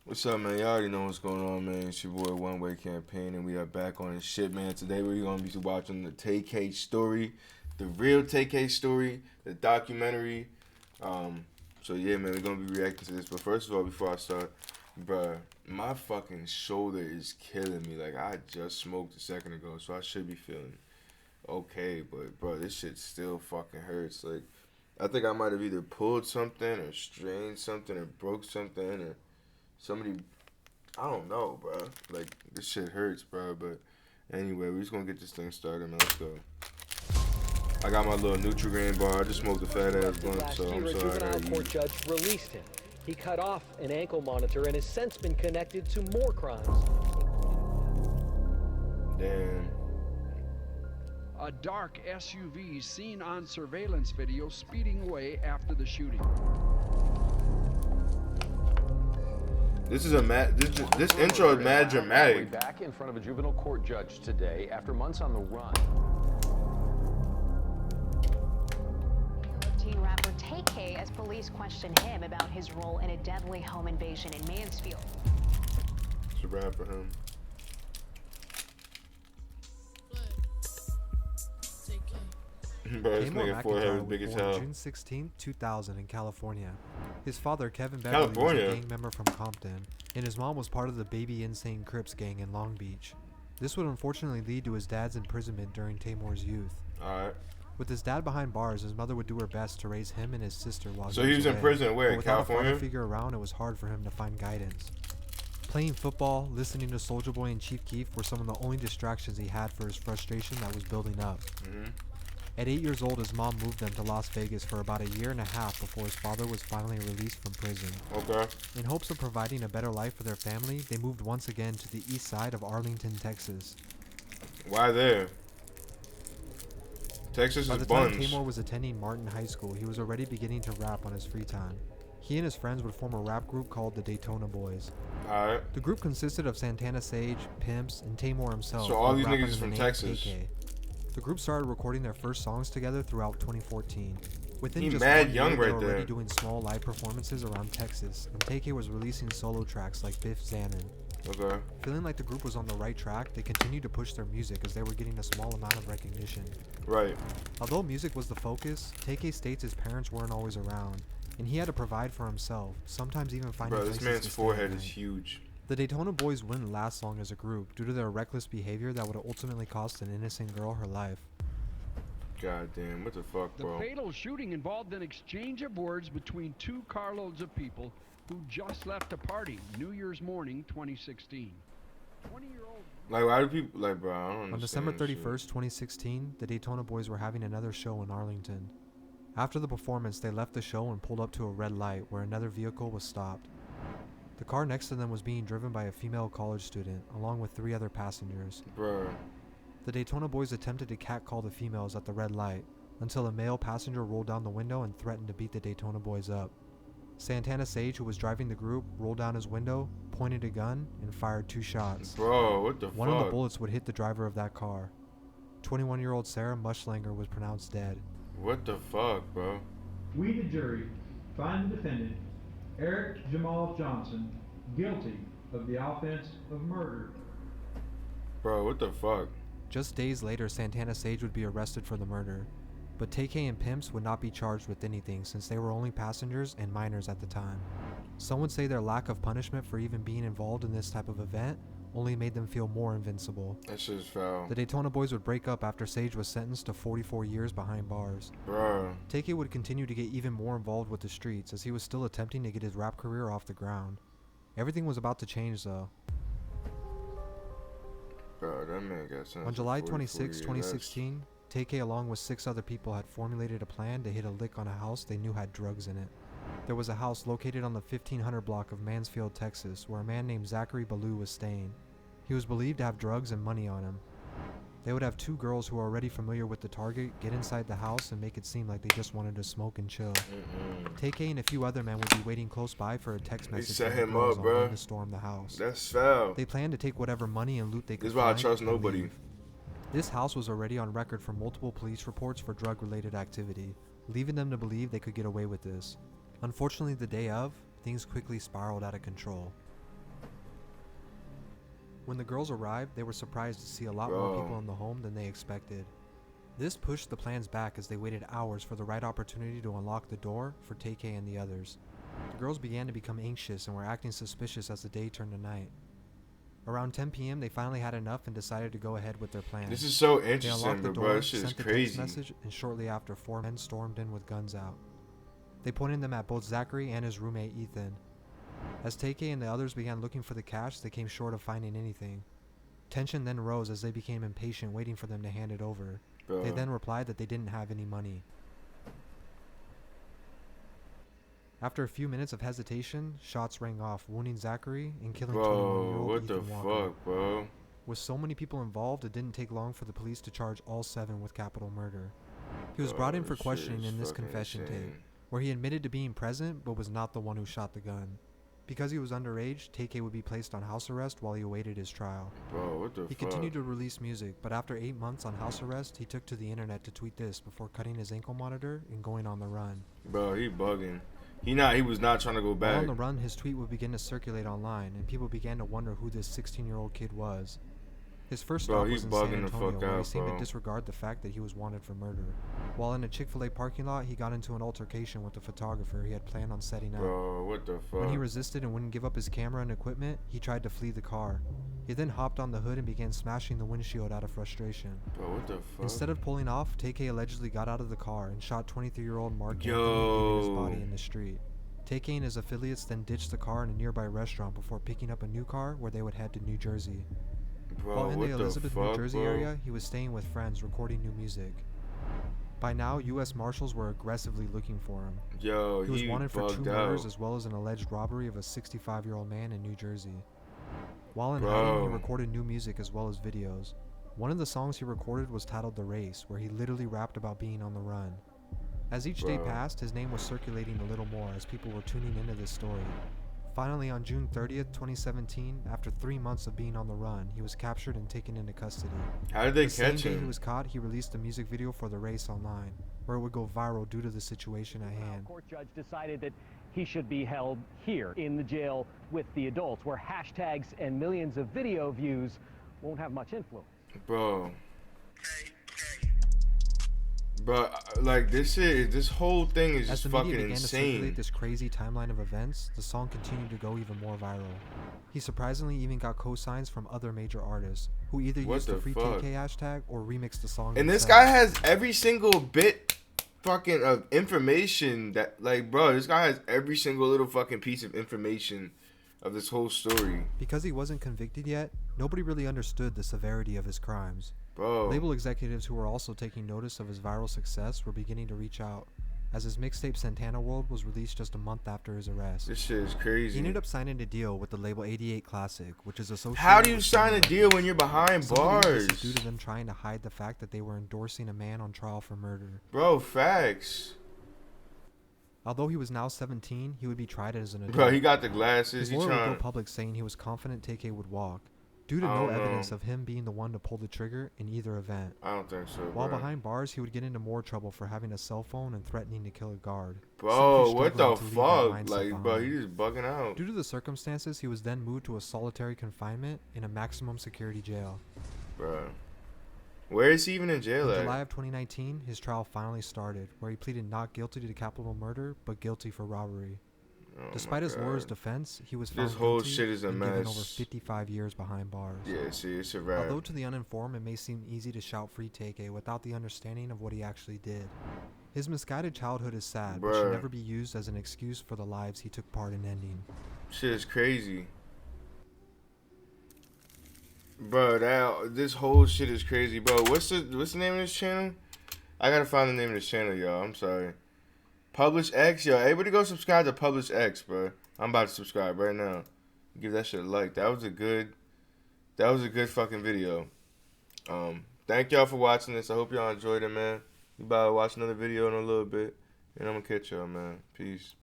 What's up, man? Y'all already know what's going on, man. It's your boy One Way Campaign, and we are back on this shit, man. Today we're gonna be watching the TK story, the real TK story, the documentary. So yeah, man, we're gonna be reacting to this. But first of all, before I start, bruh, my fucking shoulder is killing me. Like I just smoked a second ago, so I should be feeling okay. But bro, this shit still fucking hurts. Like I think I might have either pulled something or strained something or broke something or somebody, I don't know, bro. Like this shit hurts, bro. But anyway, we just gonna get this thing started, man. Let's go. I got my little Nutrigrain bar. I just smoked a fat ass blunt, so I'm a sorry. I juvenile gotta court eat. judge released him. He cut off an ankle monitor and has since been connected to more crimes. Damn. A dark SUV seen on surveillance video speeding away after the shooting. This is a this intro is mad dramatic. Back in front of a juvenile court judge today after months on the run. Teen rapper TK as police question him about his role in a deadly home invasion in Mansfield. It's a rap for him. Bro, this Tamor nigga forehead was McIntyre big was as born hell. June 16, 2000 in California. His father, Kevin Beverly, was California? a gang member from Compton, and his mom was part of the Baby Insane Crips gang in Long Beach. This would unfortunately lead to his dad's imprisonment during Tamor's youth. Alright. With his dad behind bars, his mother would do her best to raise him and his sister while So he was in away. prison where? But without a California? father figure around, it was hard for him to find guidance. Playing football, listening to Soulja Boy and Chief Keef were some of the only distractions he had for his frustration that was building up. At 8 years old, his mom moved them to Las Vegas for about a year and a half before his father was finally released from prison. Okay. In hopes of providing a better life for their family, they moved once again to the east side of Arlington, Texas. Why there? Texas By is the time buns. Tamor was attending Martin High School, he was already beginning to rap on his free time. He and his friends would form a rap group called the Daytona Boys. Alright. The group consisted of Santana Sage, Pimps, and Tamor himself. So all who these rap niggas under is the from name Texas. KK. The group started recording their first songs together throughout 2014. Within He just mad 1 young year, they right were already there. doing small live performances around Texas, and TK was releasing solo tracks like Biff Zanin. Okay. Feeling like the group was on the right track, they continued to push their music as they were getting a small amount of recognition. Right. Although music was the focus, TK states his parents weren't always around, and he had to provide for himself, sometimes even finding Bro, this places man's to stay at forehead is night. huge. The Daytona Boys wouldn't last long as a group due to their reckless behavior that would ultimately cost an innocent girl her life. God damn, what the fuck, The bro? fatal shooting involved an exchange of words between two carloads of people who just left a party New Year's morning 2016. 20-year-old Like, why do people, like, bro, I don't understand. On December this shit. 31st, 2016, the Daytona Boys were having another show in Arlington. After the performance, they left the show and pulled up to a red light where another vehicle was stopped. The car next to them was being driven by a female college student, along with 3 other passengers. Bro. The Daytona Boys attempted to catcall the females at the red light, until a male passenger rolled down the window and threatened to beat the Daytona Boys up. Santana Sage, who was driving the group, rolled down his window, pointed a gun, and fired 2 shots. Bro, what the One fuck? of the bullets would hit the driver of that car. 21-year-old Sarah Mushlanger was pronounced dead. What the fuck, bro? We, the jury, find the defendant, Eric Jamal Johnson, guilty of the offense of murder. Bro, what the fuck? Just days later, Santana Sage would be arrested for the murder, but TK and Pimps would not be charged with anything since they were only passengers and minors at the time. Some would say their lack of punishment for even being involved in this type of event only made them feel more invincible. That shit is foul. The Daytona Boys would break up after Sage was sentenced to 44 years behind bars. Bro. TK would continue to get even more involved with the streets as he was still attempting to get his rap career off the ground. Everything was about to change though. Bro, that man got sentenced On to July 44 26, years. 2016, TK along with 6 other people had formulated a plan to hit a lick on a house they knew had drugs in it. There was a house located on the 1500 block of Mansfield, Texas, where a man named Zachary Ballou was staying. He was believed to have drugs and money on him. They would have 2 girls who are already familiar with the target get inside the house and make it seem like they just wanted to smoke and chill. TK and a few other men would be waiting close by for a text They message set from the him girls up, on when bruh. to storm the house. That's foul. They planned to take whatever money and loot they could This is why I find trust and nobody. leave. This house was already on record for multiple police reports for drug-related activity, leaving them to believe they could get away with this. Unfortunately, the day of, things quickly spiraled out of control. When the girls arrived, they were surprised to see a lot more people in the home than they expected. This pushed the plans back as they waited hours for the right opportunity to unlock the door for Tay-K and the others. The girls began to become anxious and were acting suspicious as the day turned to night. Around 10 p.m., they finally had enough and decided to go ahead with their plan. This is so They interesting, unlocked the but door, bro, this shit is sent the text crazy. message, and shortly after, 4 men stormed in with guns out. They pointed them at both Zachary and his roommate Ethan. As Tay-K and the others began looking for the cash, they came short of finding anything. Tension then rose as they became impatient, waiting for them to hand it over. Bro. They then replied that they didn't have any money. After a few minutes of hesitation, shots rang off, wounding Zachary and killing Bro, 21-year-old what Ethan the Walker. fuck, bro? With so many people involved, it didn't take long for the police to charge all 7 with capital murder. He was brought in for Shit questioning is in this fucking confession insane. tape, where he admitted to being present but was not the one who shot the gun. Because he was underage, Tay-K would be placed on house arrest while he awaited his trial. Bro, what the He fuck? continued to release music, but after 8 months on house arrest, he took to the internet to tweet this before cutting his ankle monitor and going on the run. Bro, he bugging. He was not trying to go While back. on the run, his tweet would begin to circulate online, and people began to wonder who this 16-year-old kid was. His first Bro, stop he was in bugging San the Antonio, fuck where he out, seemed bro. to disregard the fact that he was wanted for murder. While in a Chick-fil-A parking lot, he got into an altercation with the photographer he had planned on setting up. Bro, what the fuck? When he resisted and wouldn't give up his camera and equipment, he tried to flee the car. He then hopped on the hood and began smashing the windshield out of frustration. Bro, what the fuck? Instead of pulling off, Tay-K allegedly got out of the car and shot 23-year-old Mark Anthony, leaving his body in the street. Tay-K and his affiliates then ditched the car in a nearby restaurant before picking up a new car where they would head to New Jersey. Bro, While in what the Elizabeth, fuck, New Jersey bro? area, he was staying with friends recording new music. By now, U.S. Marshals were aggressively looking for him. Yo, He was wanted for 2 bugged murders out. as well as an alleged robbery of a 65-year-old man in New Jersey. While in hiding, he Bro. recorded new music as well as videos. One of the songs he recorded was titled The Race, where he literally rapped about being on the run. As each day Bro. passed, his name was circulating a little more as people were tuning into this story. Finally, on June 30th, 2017, after 3 months of being on the run, he was captured and taken into custody. How did they The same catch day he him? was caught, he released a music video for The Race online, where it would go viral due to the situation at hand. Court judge decided that he should be held here in the jail with the adults, where hashtags and millions of video views won't have much influence. Bro. Bro, like this whole thing is As just the fucking media began to circulate insane. this crazy timeline of events, the song continued to go even more viral. He surprisingly even got co-signs from other major artists, who either What used the the Free fuck? TK hashtag or remixed the song And this themselves. guy has every single bit fucking of information that, like, bro, this guy has every single little fucking piece of information of this whole story. Because he wasn't convicted yet, nobody really understood the severity of his crimes. Bro. Label executives who were also taking notice of his viral success were beginning to reach out, as his mixtape Santana World was released just a month after his arrest. This shit is crazy. He ended up signing a deal with the label 88 Classic, which is associated How do you with sign a Sony. deal when you're behind Some believe bars? this is due to them trying to hide the fact that they were endorsing a man on trial for murder. Bro, facts. Although he was now 17, he would be tried as an adult. Bro, he got the glasses. His He lawyer would go trying. public saying he was confident Tay-K would walk, due to I no don't know. evidence of him being the one to pull the trigger in either event. I don't think so, While bro. behind bars, he would get into more trouble for having a cell phone and threatening to kill a guard. Bro, simply what the struggling to leave that fuck? mindset Like, bro, behind. he just bugging out. Due to the circumstances, he was then moved to a solitary confinement in a maximum security jail. Bro. Where is he even in jail In at? July of 2019, his trial finally started, where he pleaded not guilty to capital murder, but guilty for robbery. Oh Despite my his lawyer's God. defense, he was found This whole guilty shit is a and given over mess. 55 years behind bars. Yeah, see, it's a wrap. Although to the uninformed, it may seem easy to shout free Tay-K without the understanding of what he actually did. His misguided childhood is sad, but should Bruh. never be used as an excuse for the lives he took part in ending. Shit is crazy. Bro, this whole shit is crazy, bro. What's the name of this channel? I gotta find the name of this channel, y'all. I'm sorry. Publish X, yo. Everybody go subscribe to Publish X, bro. I'm about to subscribe right now. Give that shit a like. That was a good fucking video. Thank y'all for watching this. I hope y'all enjoyed it, man. We about to watch another video in a little bit, and I'm gonna catch y'all, man. Peace.